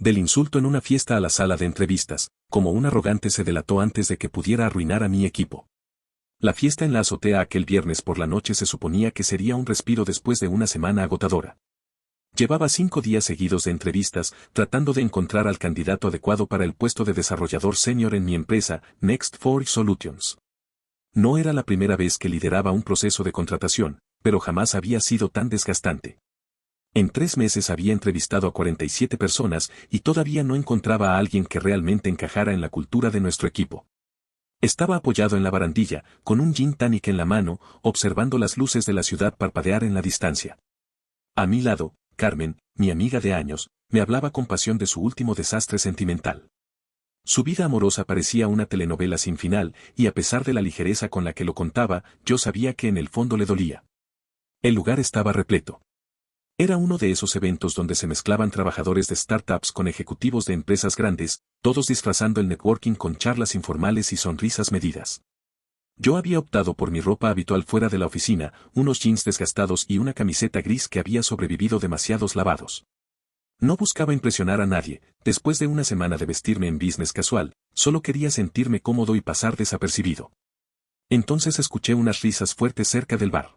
Del insulto en una fiesta a la sala de entrevistas, como un arrogante se delató antes de que pudiera arruinar a mi equipo. La fiesta en la azotea aquel viernes por la noche se suponía que sería un respiro después de una semana agotadora. Llevaba 5 días seguidos de entrevistas, tratando de encontrar al candidato adecuado para el puesto de desarrollador senior en mi empresa, Next 4 Solutions. No era la primera vez que lideraba un proceso de contratación, pero jamás había sido tan desgastante. En 3 meses había entrevistado a 47 personas y todavía no encontraba a alguien que realmente encajara en la cultura de nuestro equipo. Estaba apoyado en la barandilla, con un gin tonic en la mano, observando las luces de la ciudad parpadear en la distancia. A mi lado, Carmen, mi amiga de años, me hablaba con pasión de su último desastre sentimental. Su vida amorosa parecía una telenovela sin final, y a pesar de la ligereza con la que lo contaba, yo sabía que en el fondo le dolía. El lugar estaba repleto. Era uno de esos eventos donde se mezclaban trabajadores de startups con ejecutivos de empresas grandes, todos disfrazando el networking con charlas informales y sonrisas medidas. Yo había optado por mi ropa habitual fuera de la oficina, unos jeans desgastados y una camiseta gris que había sobrevivido demasiados lavados. No buscaba impresionar a nadie, después de una semana de vestirme en business casual, solo quería sentirme cómodo y pasar desapercibido. Entonces escuché unas risas fuertes cerca del bar.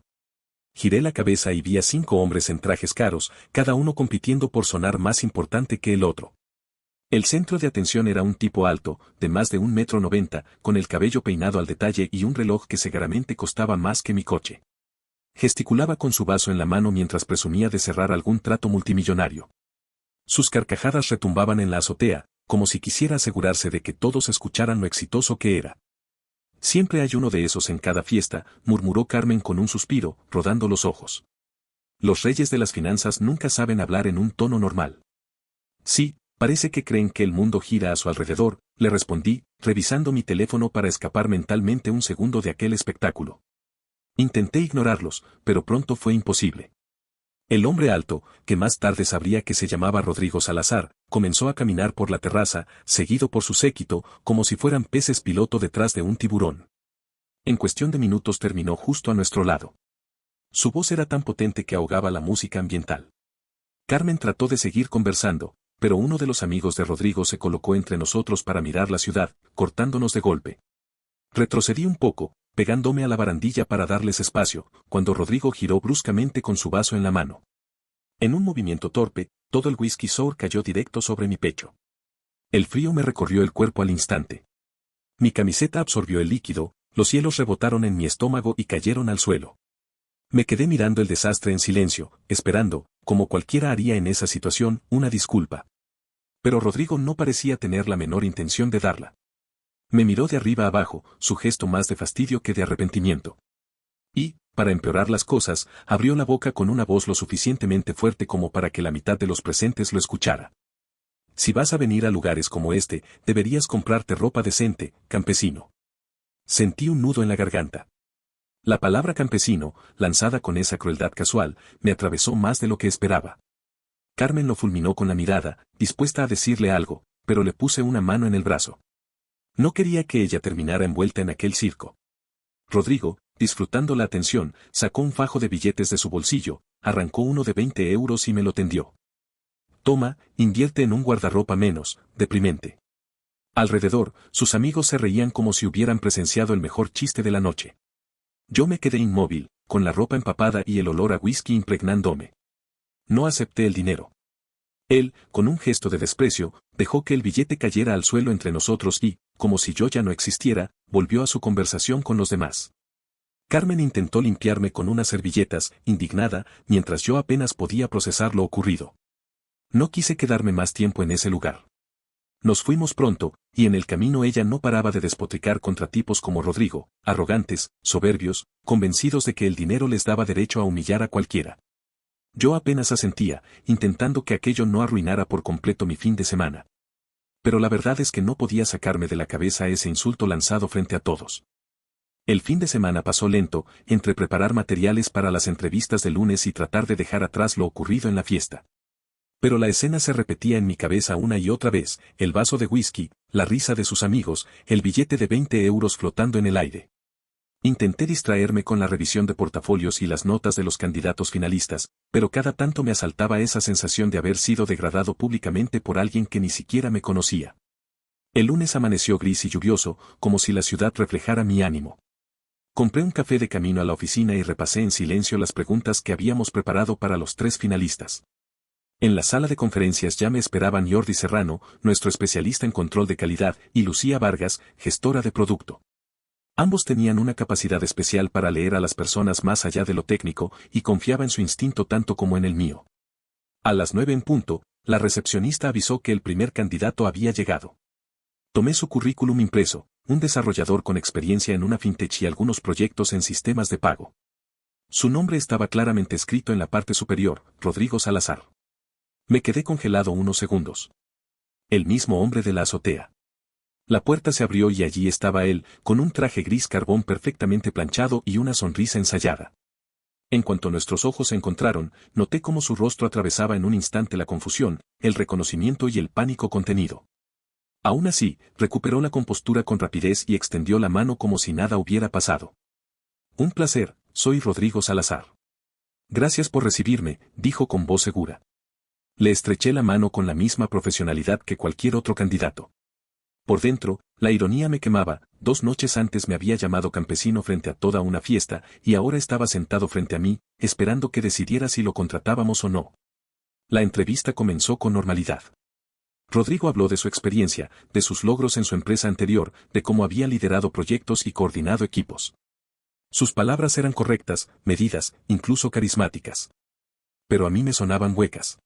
Giré la cabeza y vi a 5 hombres en trajes caros, cada uno compitiendo por sonar más importante que el otro. El centro de atención era un tipo alto, de más de 1,90 m, con el cabello peinado al detalle y un reloj que seguramente costaba más que mi coche. Gesticulaba con su vaso en la mano mientras presumía de cerrar algún trato multimillonario. Sus carcajadas retumbaban en la azotea, como si quisiera asegurarse de que todos escucharan lo exitoso que era. Siempre hay uno de esos en cada fiesta, murmuró Carmen con un suspiro, rodando los ojos. Los reyes de las finanzas nunca saben hablar en un tono normal. Sí, parece que creen que el mundo gira a su alrededor, le respondí, revisando mi teléfono para escapar mentalmente un segundo de aquel espectáculo. Intenté ignorarlos, pero pronto fue imposible. El hombre alto, que más tarde sabría que se llamaba Rodrigo Salazar, comenzó a caminar por la terraza, seguido por su séquito, como si fueran peces piloto detrás de un tiburón. En cuestión de minutos terminó justo a nuestro lado. Su voz era tan potente que ahogaba la música ambiental. Carmen trató de seguir conversando, pero uno de los amigos de Rodrigo se colocó entre nosotros para mirar la ciudad, cortándonos de golpe. Retrocedí un poco, pegándome a la barandilla para darles espacio, cuando Rodrigo giró bruscamente con su vaso en la mano. En un movimiento torpe, todo el whisky sour cayó directo sobre mi pecho. El frío me recorrió el cuerpo al instante. Mi camiseta absorbió el líquido, los hielos rebotaron en mi estómago y cayeron al suelo. Me quedé mirando el desastre en silencio, esperando, como cualquiera haría en esa situación, una disculpa. Pero Rodrigo no parecía tener la menor intención de darla. Me miró de arriba abajo, su gesto más de fastidio que de arrepentimiento. Y, para empeorar las cosas, abrió la boca con una voz lo suficientemente fuerte como para que la mitad de los presentes lo escuchara. Si vas a venir a lugares como este, deberías comprarte ropa decente, campesino. Sentí un nudo en la garganta. La palabra campesino, lanzada con esa crueldad casual, me atravesó más de lo que esperaba. Carmen lo fulminó con la mirada, dispuesta a decirle algo, pero le puse una mano en el brazo. No quería que ella terminara envuelta en aquel circo. Rodrigo, disfrutando la atención, sacó un fajo de billetes de su bolsillo, arrancó uno de 20 euros y me lo tendió. Toma, invierte en un guardarropa menos, deprimente. Alrededor, sus amigos se reían como si hubieran presenciado el mejor chiste de la noche. Yo me quedé inmóvil, con la ropa empapada y el olor a whisky impregnándome. No acepté el dinero. Él, con un gesto de desprecio, dejó que el billete cayera al suelo entre nosotros y, como si yo ya no existiera, volvió a su conversación con los demás. Carmen intentó limpiarme con unas servilletas, indignada, mientras yo apenas podía procesar lo ocurrido. No quise quedarme más tiempo en ese lugar. Nos fuimos pronto, y en el camino ella no paraba de despotricar contra tipos como Rodrigo, arrogantes, soberbios, convencidos de que el dinero les daba derecho a humillar a cualquiera. Yo apenas asentía, intentando que aquello no arruinara por completo mi fin de semana. Pero la verdad es que no podía sacarme de la cabeza ese insulto lanzado frente a todos. El fin de semana pasó lento, entre preparar materiales para las entrevistas de lunes y tratar de dejar atrás lo ocurrido en la fiesta. Pero la escena se repetía en mi cabeza una y otra vez, el vaso de whisky, la risa de sus amigos, el billete de 20 euros flotando en el aire. Intenté distraerme con la revisión de portafolios y las notas de los candidatos finalistas, pero cada tanto me asaltaba esa sensación de haber sido degradado públicamente por alguien que ni siquiera me conocía. El lunes amaneció gris y lluvioso, como si la ciudad reflejara mi ánimo. Compré un café de camino a la oficina y repasé en silencio las preguntas que habíamos preparado para los 3 finalistas. En la sala de conferencias ya me esperaban Jordi Serrano, nuestro especialista en control de calidad, y Lucía Vargas, gestora de producto. Ambos tenían una capacidad especial para leer a las personas más allá de lo técnico y confiaba en su instinto tanto como en el mío. A las 9 en punto, la recepcionista avisó que el primer candidato había llegado. Tomé su currículum impreso, un desarrollador con experiencia en una fintech y algunos proyectos en sistemas de pago. Su nombre estaba claramente escrito en la parte superior, Rodrigo Salazar. Me quedé congelado unos segundos. El mismo hombre de la azotea. La puerta se abrió y allí estaba él, con un traje gris carbón perfectamente planchado y una sonrisa ensayada. En cuanto nuestros ojos se encontraron, noté cómo su rostro atravesaba en un instante la confusión, el reconocimiento y el pánico contenido. Aún así, recuperó la compostura con rapidez y extendió la mano como si nada hubiera pasado. Un placer, soy Rodrigo Salazar. Gracias por recibirme, dijo con voz segura. Le estreché la mano con la misma profesionalidad que cualquier otro candidato. Por dentro, la ironía me quemaba. 2 noches antes me había llamado campesino frente a toda una fiesta, y ahora estaba sentado frente a mí, esperando que decidiera si lo contratábamos o no. La entrevista comenzó con normalidad. Rodrigo habló de su experiencia, de sus logros en su empresa anterior, de cómo había liderado proyectos y coordinado equipos. Sus palabras eran correctas, medidas, incluso carismáticas. Pero a mí me sonaban huecas.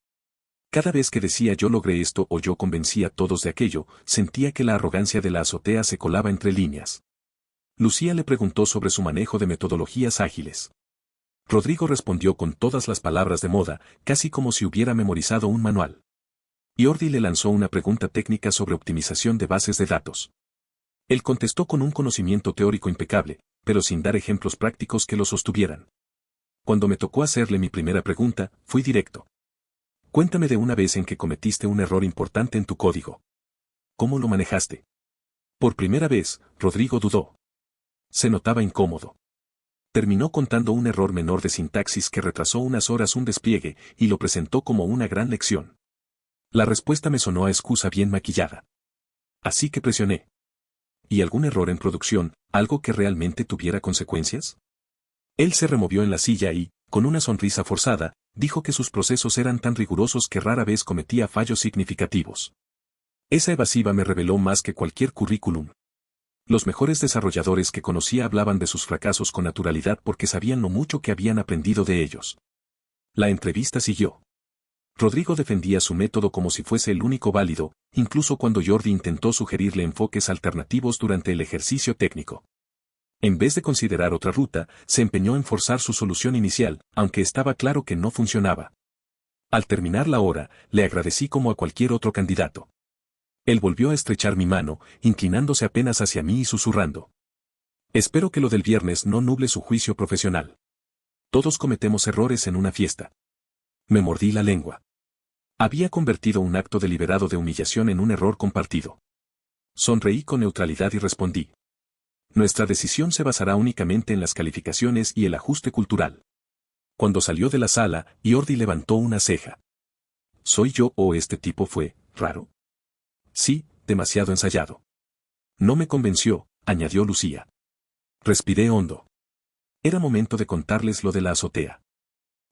Cada vez que decía yo logré esto o yo convencí a todos de aquello, sentía que la arrogancia de la azotea se colaba entre líneas. Lucía le preguntó sobre su manejo de metodologías ágiles. Rodrigo respondió con todas las palabras de moda, casi como si hubiera memorizado un manual. Jordi le lanzó una pregunta técnica sobre optimización de bases de datos. Él contestó con un conocimiento teórico impecable, pero sin dar ejemplos prácticos que lo sostuvieran. Cuando me tocó hacerle mi primera pregunta, fui directo. Cuéntame de una vez en que cometiste un error importante en tu código. ¿Cómo lo manejaste? Por primera vez, Rodrigo dudó. Se notaba incómodo. Terminó contando un error menor de sintaxis que retrasó unas horas un despliegue y lo presentó como una gran lección. La respuesta me sonó a excusa bien maquillada. Así que presioné. ¿Y algún error en producción, algo que realmente tuviera consecuencias? Él se removió en la silla y, con una sonrisa forzada, dijo que sus procesos eran tan rigurosos que rara vez cometía fallos significativos. Esa evasiva me reveló más que cualquier currículum. Los mejores desarrolladores que conocía hablaban de sus fracasos con naturalidad porque sabían lo mucho que habían aprendido de ellos. La entrevista siguió. Rodrigo defendía su método como si fuese el único válido, incluso cuando Jordi intentó sugerirle enfoques alternativos durante el ejercicio técnico. En vez de considerar otra ruta, se empeñó en forzar su solución inicial, aunque estaba claro que no funcionaba. Al terminar la hora, le agradecí como a cualquier otro candidato. Él volvió a estrechar mi mano, inclinándose apenas hacia mí y susurrando. Espero que lo del viernes no nuble su juicio profesional. Todos cometemos errores en una fiesta. Me mordí la lengua. Había convertido un acto deliberado de humillación en un error compartido. Sonreí con neutralidad y respondí. Nuestra decisión se basará únicamente en las calificaciones y el ajuste cultural. Cuando salió de la sala, Jordi levantó una ceja. ¿Soy yo o este tipo fue raro? Sí, demasiado ensayado. No me convenció, añadió Lucía. Respiré hondo. Era momento de contarles lo de la azotea.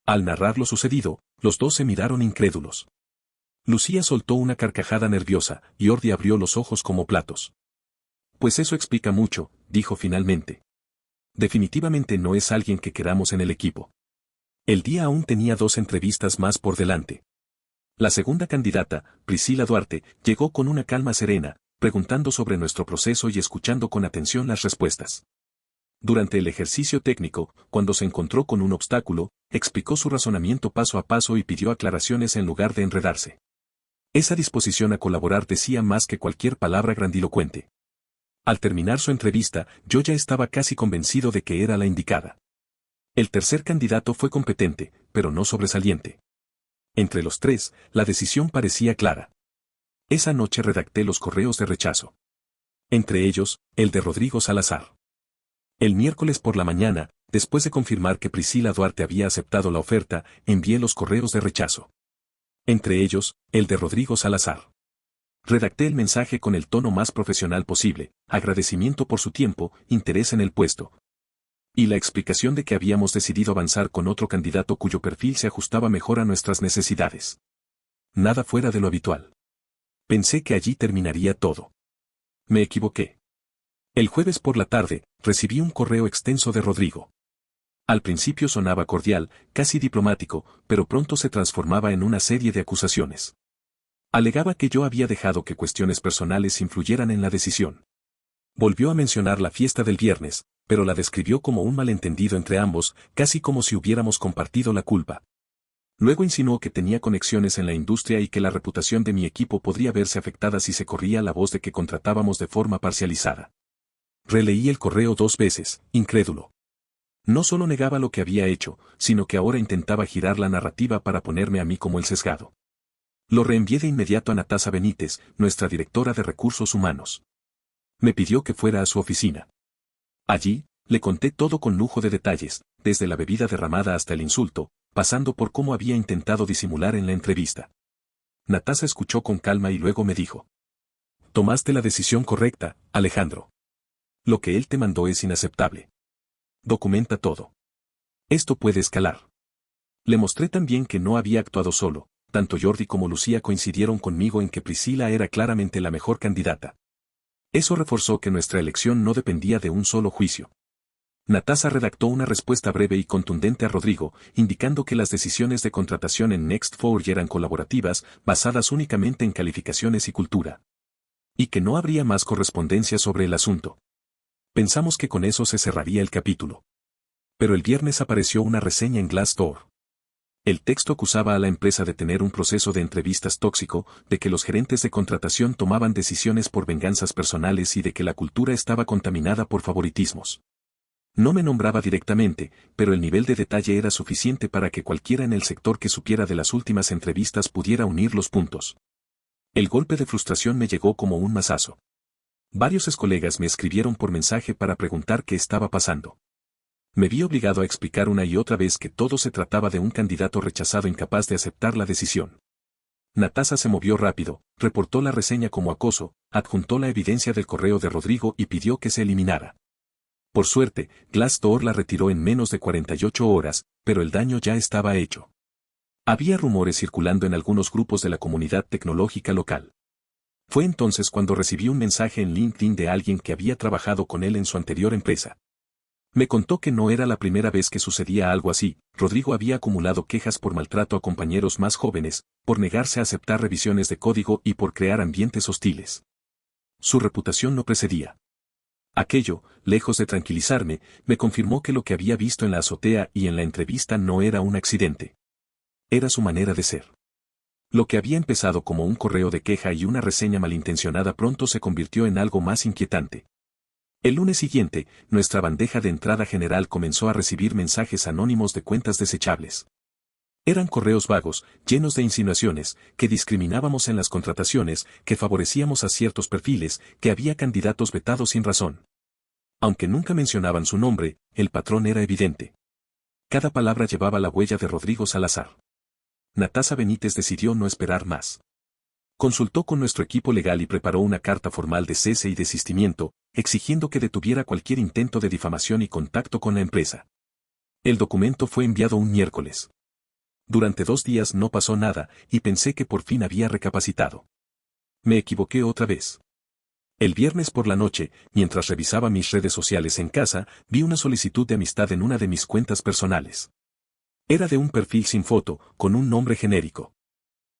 Al narrar lo sucedido, los dos se miraron incrédulos. Lucía soltó una carcajada nerviosa, y Jordi abrió los ojos como platos. Pues eso explica mucho, dijo finalmente. Definitivamente no es alguien que queramos en el equipo. El día aún tenía 2 entrevistas más por delante. La segunda candidata, Priscila Duarte, llegó con una calma serena, preguntando sobre nuestro proceso y escuchando con atención las respuestas. Durante el ejercicio técnico, cuando se encontró con un obstáculo, explicó su razonamiento paso a paso y pidió aclaraciones en lugar de enredarse. Esa disposición a colaborar decía más que cualquier palabra grandilocuente. Al terminar su entrevista, yo ya estaba casi convencido de que era la indicada. El tercer candidato fue competente, pero no sobresaliente. Entre los 3, la decisión parecía clara. Esa noche redacté los correos de rechazo. Entre ellos, el de Rodrigo Salazar. El miércoles por la mañana, después de confirmar que Priscila Duarte había aceptado la oferta, envié los correos de rechazo. Entre ellos, el de Rodrigo Salazar. Redacté el mensaje con el tono más profesional posible, agradecimiento por su tiempo, interés en el puesto. Y la explicación de que habíamos decidido avanzar con otro candidato cuyo perfil se ajustaba mejor a nuestras necesidades. Nada fuera de lo habitual. Pensé que allí terminaría todo. Me equivoqué. El jueves por la tarde, recibí un correo extenso de Rodrigo. Al principio sonaba cordial, casi diplomático, pero pronto se transformaba en una serie de acusaciones. Alegaba que yo había dejado que cuestiones personales influyeran en la decisión. Volvió a mencionar la fiesta del viernes, pero la describió como un malentendido entre ambos, casi como si hubiéramos compartido la culpa. Luego insinuó que tenía conexiones en la industria y que la reputación de mi equipo podría verse afectada si se corría la voz de que contratábamos de forma parcializada. Releí el correo 2 veces, incrédulo. No solo negaba lo que había hecho, sino que ahora intentaba girar la narrativa para ponerme a mí como el sesgado. Lo reenvié de inmediato a Natasa Benítez, nuestra directora de recursos humanos. Me pidió que fuera a su oficina. Allí, le conté todo con lujo de detalles, desde la bebida derramada hasta el insulto, pasando por cómo había intentado disimular en la entrevista. Natasa escuchó con calma y luego me dijo: «Tomaste la decisión correcta, Alejandro. Lo que él te mandó es inaceptable. Documenta todo. Esto puede escalar». Le mostré también que no había actuado solo, tanto Jordi como Lucía coincidieron conmigo en que Priscila era claramente la mejor candidata. Eso reforzó que nuestra elección no dependía de un solo juicio. Natasa redactó una respuesta breve y contundente a Rodrigo, indicando que las decisiones de contratación en Next4 eran colaborativas, basadas únicamente en calificaciones y cultura. Y que no habría más correspondencia sobre el asunto. Pensamos que con eso se cerraría el capítulo. Pero el viernes apareció una reseña en Glassdoor. El texto acusaba a la empresa de tener un proceso de entrevistas tóxico, de que los gerentes de contratación tomaban decisiones por venganzas personales y de que la cultura estaba contaminada por favoritismos. No me nombraba directamente, pero el nivel de detalle era suficiente para que cualquiera en el sector que supiera de las últimas entrevistas pudiera unir los puntos. El golpe de frustración me llegó como un mazazo. Varios excolegas me escribieron por mensaje para preguntar qué estaba pasando. Me vi obligado a explicar una y otra vez que todo se trataba de un candidato rechazado incapaz de aceptar la decisión. Natasa se movió rápido, reportó la reseña como acoso, adjuntó la evidencia del correo de Rodrigo y pidió que se eliminara. Por suerte, Glassdoor la retiró en menos de 48 horas, pero el daño ya estaba hecho. Había rumores circulando en algunos grupos de la comunidad tecnológica local. Fue entonces cuando recibí un mensaje en LinkedIn de alguien que había trabajado con él en su anterior empresa. Me contó que no era la primera vez que sucedía algo así. Rodrigo había acumulado quejas por maltrato a compañeros más jóvenes, por negarse a aceptar revisiones de código y por crear ambientes hostiles. Su reputación no precedía. Aquello, lejos de tranquilizarme, me confirmó que lo que había visto en la azotea y en la entrevista no era un accidente. Era su manera de ser. Lo que había empezado como un correo de queja y una reseña malintencionada pronto se convirtió en algo más inquietante. El lunes siguiente, nuestra bandeja de entrada general comenzó a recibir mensajes anónimos de cuentas desechables. Eran correos vagos, llenos de insinuaciones, que discriminábamos en las contrataciones, que favorecíamos a ciertos perfiles, que había candidatos vetados sin razón. Aunque nunca mencionaban su nombre, el patrón era evidente. Cada palabra llevaba la huella de Rodrigo Salazar. Natasa Benítez decidió no esperar más. Consultó con nuestro equipo legal y preparó una carta formal de cese y desistimiento, exigiendo que detuviera cualquier intento de difamación y contacto con la empresa. El documento fue enviado un miércoles. Durante 2 días no pasó nada, y pensé que por fin había recapacitado. Me equivoqué otra vez. El viernes por la noche, mientras revisaba mis redes sociales en casa, vi una solicitud de amistad en una de mis cuentas personales. Era de un perfil sin foto, con un nombre genérico.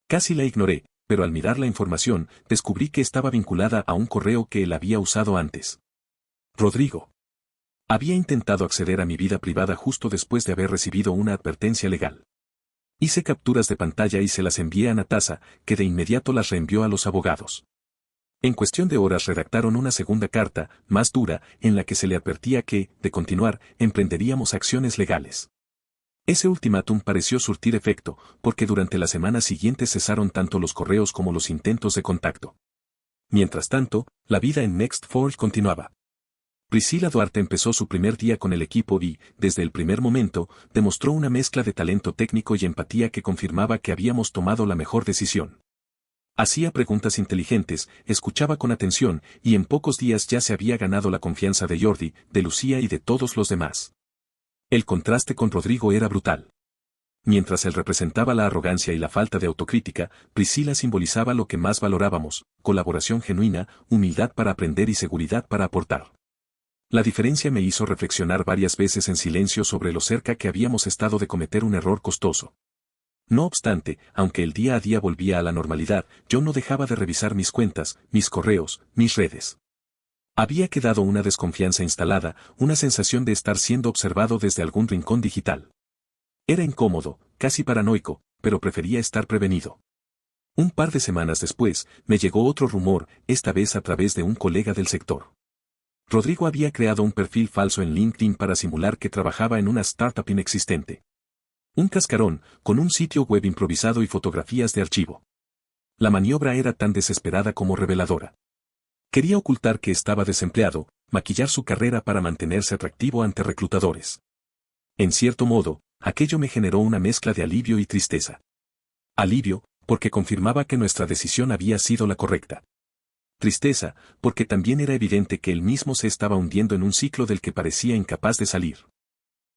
Casi la ignoré, pero al mirar la información, descubrí que estaba vinculada a un correo que él había usado antes. Rodrigo. Había intentado acceder a mi vida privada justo después de haber recibido una advertencia legal. Hice capturas de pantalla y se las envié a Natasa, que de inmediato las reenvió a los abogados. En cuestión de horas redactaron una segunda carta, más dura, en la que se le advertía que, de continuar, emprenderíamos acciones legales. Ese ultimátum pareció surtir efecto, porque durante las semanas siguientes cesaron tanto los correos como los intentos de contacto. Mientras tanto, la vida en Next4 continuaba. Priscila Duarte empezó su primer día con el equipo y, desde el primer momento, demostró una mezcla de talento técnico y empatía que confirmaba que habíamos tomado la mejor decisión. Hacía preguntas inteligentes, escuchaba con atención, y en pocos días ya se había ganado la confianza de Jordi, de Lucía y de todos los demás. El contraste con Rodrigo era brutal. Mientras él representaba la arrogancia y la falta de autocrítica, Priscila simbolizaba lo que más valorábamos: colaboración genuina, humildad para aprender y seguridad para aportar. La diferencia me hizo reflexionar varias veces en silencio sobre lo cerca que habíamos estado de cometer un error costoso. No obstante, aunque el día a día volvía a la normalidad, yo no dejaba de revisar mis cuentas, mis correos, mis redes. Había quedado una desconfianza instalada, una sensación de estar siendo observado desde algún rincón digital. Era incómodo, casi paranoico, pero prefería estar prevenido. Un par de semanas después, me llegó otro rumor, esta vez a través de un colega del sector. Rodrigo había creado un perfil falso en LinkedIn para simular que trabajaba en una startup inexistente. Un cascarón, con un sitio web improvisado y fotografías de archivo. La maniobra era tan desesperada como reveladora. Quería ocultar que estaba desempleado, maquillar su carrera para mantenerse atractivo ante reclutadores. En cierto modo, aquello me generó una mezcla de alivio y tristeza. Alivio, porque confirmaba que nuestra decisión había sido la correcta. Tristeza, porque también era evidente que él mismo se estaba hundiendo en un ciclo del que parecía incapaz de salir.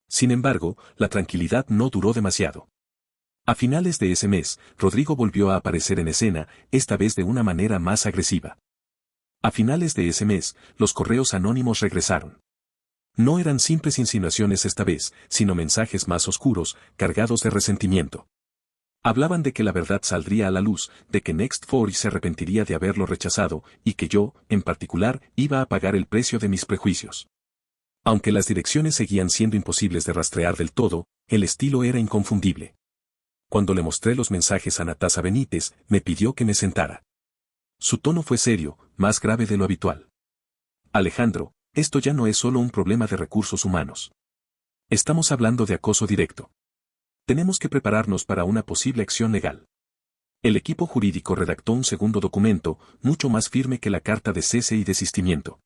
Sin embargo, la tranquilidad no duró demasiado. A finales de ese mes, Rodrigo volvió a aparecer en escena, esta vez de una manera más agresiva. A finales de ese mes, los correos anónimos regresaron. No eran simples insinuaciones esta vez, sino mensajes más oscuros, cargados de resentimiento. Hablaban de que la verdad saldría a la luz, de que Next4 se arrepentiría de haberlo rechazado, y que yo, en particular, iba a pagar el precio de mis prejuicios. Aunque las direcciones seguían siendo imposibles de rastrear del todo, el estilo era inconfundible. Cuando le mostré los mensajes a Natasa Benítez, me pidió que me sentara. Su tono fue serio, más grave de lo habitual. Alejandro, esto ya no es solo un problema de recursos humanos. Estamos hablando de acoso directo. Tenemos que prepararnos para una posible acción legal. El equipo jurídico redactó un segundo documento, mucho más firme que la carta de cese y desistimiento.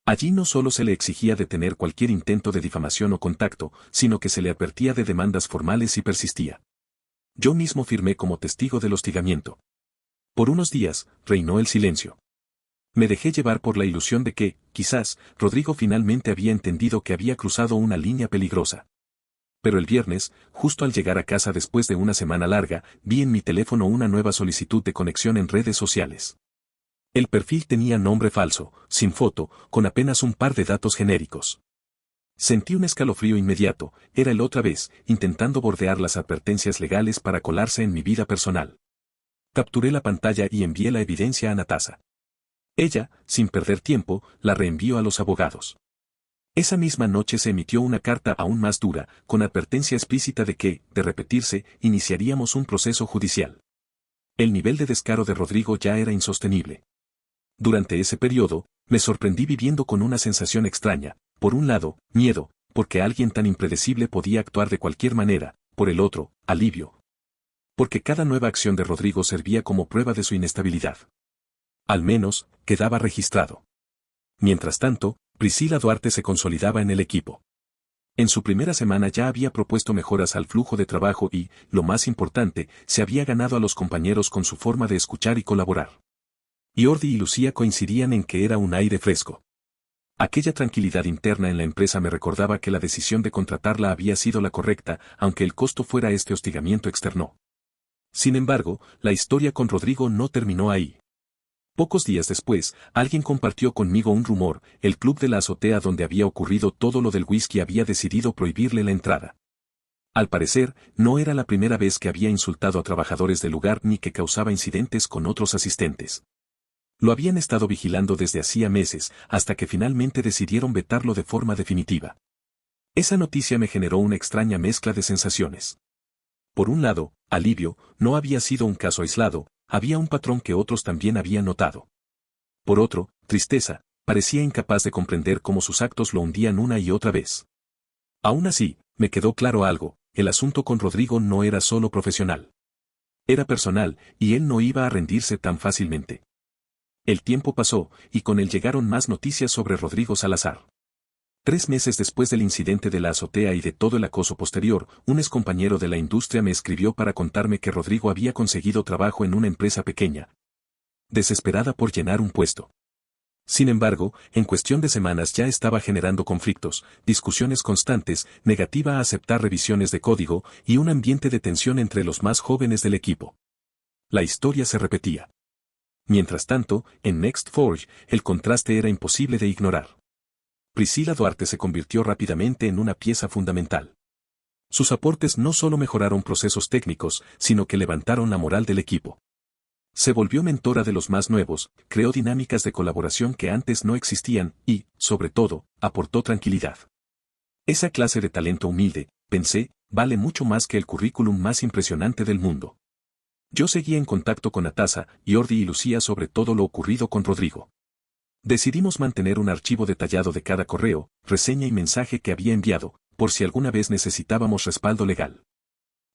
Allí no solo se le exigía detener cualquier intento de difamación o contacto, sino que se le advertía de demandas formales si persistía. Yo mismo firmé como testigo del hostigamiento. Por unos días, reinó el silencio. Me dejé llevar por la ilusión de que, quizás, Rodrigo finalmente había entendido que había cruzado una línea peligrosa. Pero el viernes, justo al llegar a casa después de una semana larga, vi en mi teléfono una nueva solicitud de conexión en redes sociales. El perfil tenía nombre falso, sin foto, con apenas un par de datos genéricos. Sentí un escalofrío inmediato, era él otra vez, intentando bordear las advertencias legales para colarse en mi vida personal. Capturé la pantalla y envié la evidencia a Natasa. Ella, sin perder tiempo, la reenvió a los abogados. Esa misma noche se emitió una carta aún más dura, con advertencia explícita de que, de repetirse, iniciaríamos un proceso judicial. El nivel de descaro de Rodrigo ya era insostenible. Durante ese periodo, me sorprendí viviendo con una sensación extraña: por un lado, miedo, porque alguien tan impredecible podía actuar de cualquier manera; por el otro, alivio. Porque cada nueva acción de Rodrigo servía como prueba de su inestabilidad. Al menos, quedaba registrado. Mientras tanto, Priscila Duarte se consolidaba en el equipo. En su primera semana ya había propuesto mejoras al flujo de trabajo y, lo más importante, se había ganado a los compañeros con su forma de escuchar y colaborar. Jordi y Lucía coincidían en que era un aire fresco. Aquella tranquilidad interna en la empresa me recordaba que la decisión de contratarla había sido la correcta, aunque el costo fuera este hostigamiento externo. Sin embargo, la historia con Rodrigo no terminó ahí. Pocos días después, alguien compartió conmigo un rumor: el club de la azotea donde había ocurrido todo lo del whisky había decidido prohibirle la entrada. Al parecer, no era la primera vez que había insultado a trabajadores del lugar ni que causaba incidentes con otros asistentes. Lo habían estado vigilando desde hacía meses, hasta que finalmente decidieron vetarlo de forma definitiva. Esa noticia me generó una extraña mezcla de sensaciones. Por un lado, alivio: no había sido un caso aislado, había un patrón que otros también habían notado. Por otro, tristeza: parecía incapaz de comprender cómo sus actos lo hundían una y otra vez. Aún así, me quedó claro algo: el asunto con Rodrigo no era solo profesional. Era personal, y él no iba a rendirse tan fácilmente. El tiempo pasó, y con él llegaron más noticias sobre Rodrigo Salazar. 3 meses después del incidente de la azotea y de todo el acoso posterior, un excompañero de la industria me escribió para contarme que Rodrigo había conseguido trabajo en una empresa pequeña, desesperada por llenar un puesto. Sin embargo, en cuestión de semanas ya estaba generando conflictos, discusiones constantes, negativa a aceptar revisiones de código y un ambiente de tensión entre los más jóvenes del equipo. La historia se repetía. Mientras tanto, en NextForge, el contraste era imposible de ignorar. Priscila Duarte se convirtió rápidamente en una pieza fundamental. Sus aportes no solo mejoraron procesos técnicos, sino que levantaron la moral del equipo. Se volvió mentora de los más nuevos, creó dinámicas de colaboración que antes no existían y, sobre todo, aportó tranquilidad. Esa clase de talento humilde, pensé, vale mucho más que el currículum más impresionante del mundo. Yo seguía en contacto con Atasa, Jordi y Lucía sobre todo lo ocurrido con Rodrigo. Decidimos mantener un archivo detallado de cada correo, reseña y mensaje que había enviado, por si alguna vez necesitábamos respaldo legal.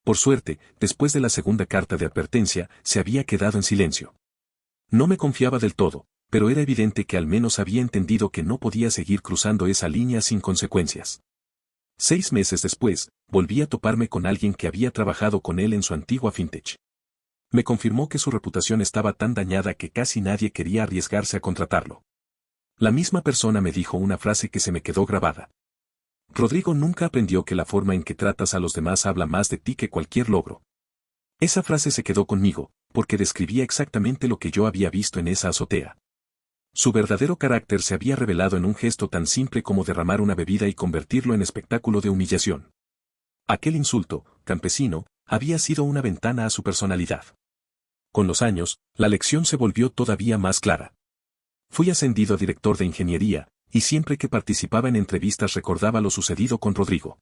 Por suerte, después de la segunda carta de advertencia, se había quedado en silencio. No me confiaba del todo, pero era evidente que al menos había entendido que no podía seguir cruzando esa línea sin consecuencias. 6 meses después, volví a toparme con alguien que había trabajado con él en su antigua fintech. Me confirmó que su reputación estaba tan dañada que casi nadie quería arriesgarse a contratarlo. La misma persona me dijo una frase que se me quedó grabada. Rodrigo nunca aprendió que la forma en que tratas a los demás habla más de ti que cualquier logro. Esa frase se quedó conmigo, porque describía exactamente lo que yo había visto en esa azotea. Su verdadero carácter se había revelado en un gesto tan simple como derramar una bebida y convertirlo en espectáculo de humillación. Aquel insulto, campesino, había sido una ventana a su personalidad. Con los años, la lección se volvió todavía más clara. Fui ascendido a director de ingeniería, y siempre que participaba en entrevistas recordaba lo sucedido con Rodrigo.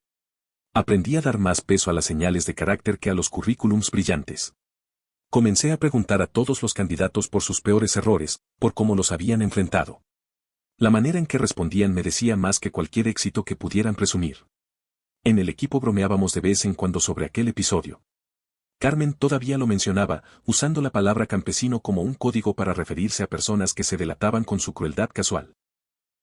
Aprendí a dar más peso a las señales de carácter que a los currículums brillantes. Comencé a preguntar a todos los candidatos por sus peores errores, por cómo los habían enfrentado. La manera en que respondían me decía más que cualquier éxito que pudieran presumir. En el equipo bromeábamos de vez en cuando sobre aquel episodio. Carmen todavía lo mencionaba, usando la palabra campesino como un código para referirse a personas que se delataban con su crueldad casual.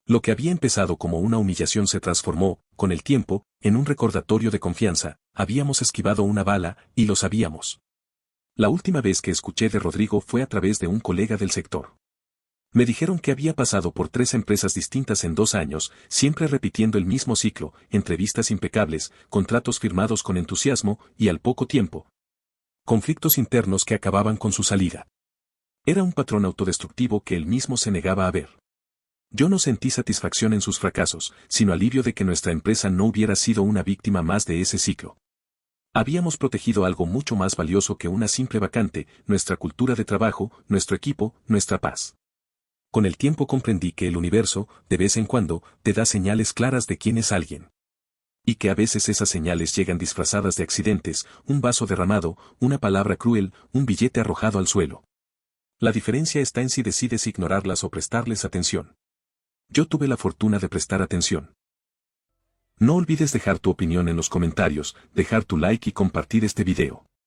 Lo que había empezado como una humillación se transformó, con el tiempo, en un recordatorio de confianza. Habíamos esquivado una bala, y lo sabíamos. La última vez que escuché de Rodrigo fue a través de un colega del sector. Me dijeron que había pasado por 3 empresas distintas en 2 años, siempre repitiendo el mismo ciclo, entrevistas impecables, contratos firmados con entusiasmo, y al poco tiempo, conflictos internos que acababan con su salida. Era un patrón autodestructivo que él mismo se negaba a ver. Yo no sentí satisfacción en sus fracasos, sino alivio de que nuestra empresa no hubiera sido una víctima más de ese ciclo. Habíamos protegido algo mucho más valioso que una simple vacante, nuestra cultura de trabajo, nuestro equipo, nuestra paz. Con el tiempo comprendí que el universo, de vez en cuando, te da señales claras de quién es alguien. Y que a veces esas señales llegan disfrazadas de accidentes, un vaso derramado, una palabra cruel, un billete arrojado al suelo. La diferencia está en si decides ignorarlas o prestarles atención. Yo tuve la fortuna de prestar atención. No olvides dejar tu opinión en los comentarios, dejar tu like y compartir este video.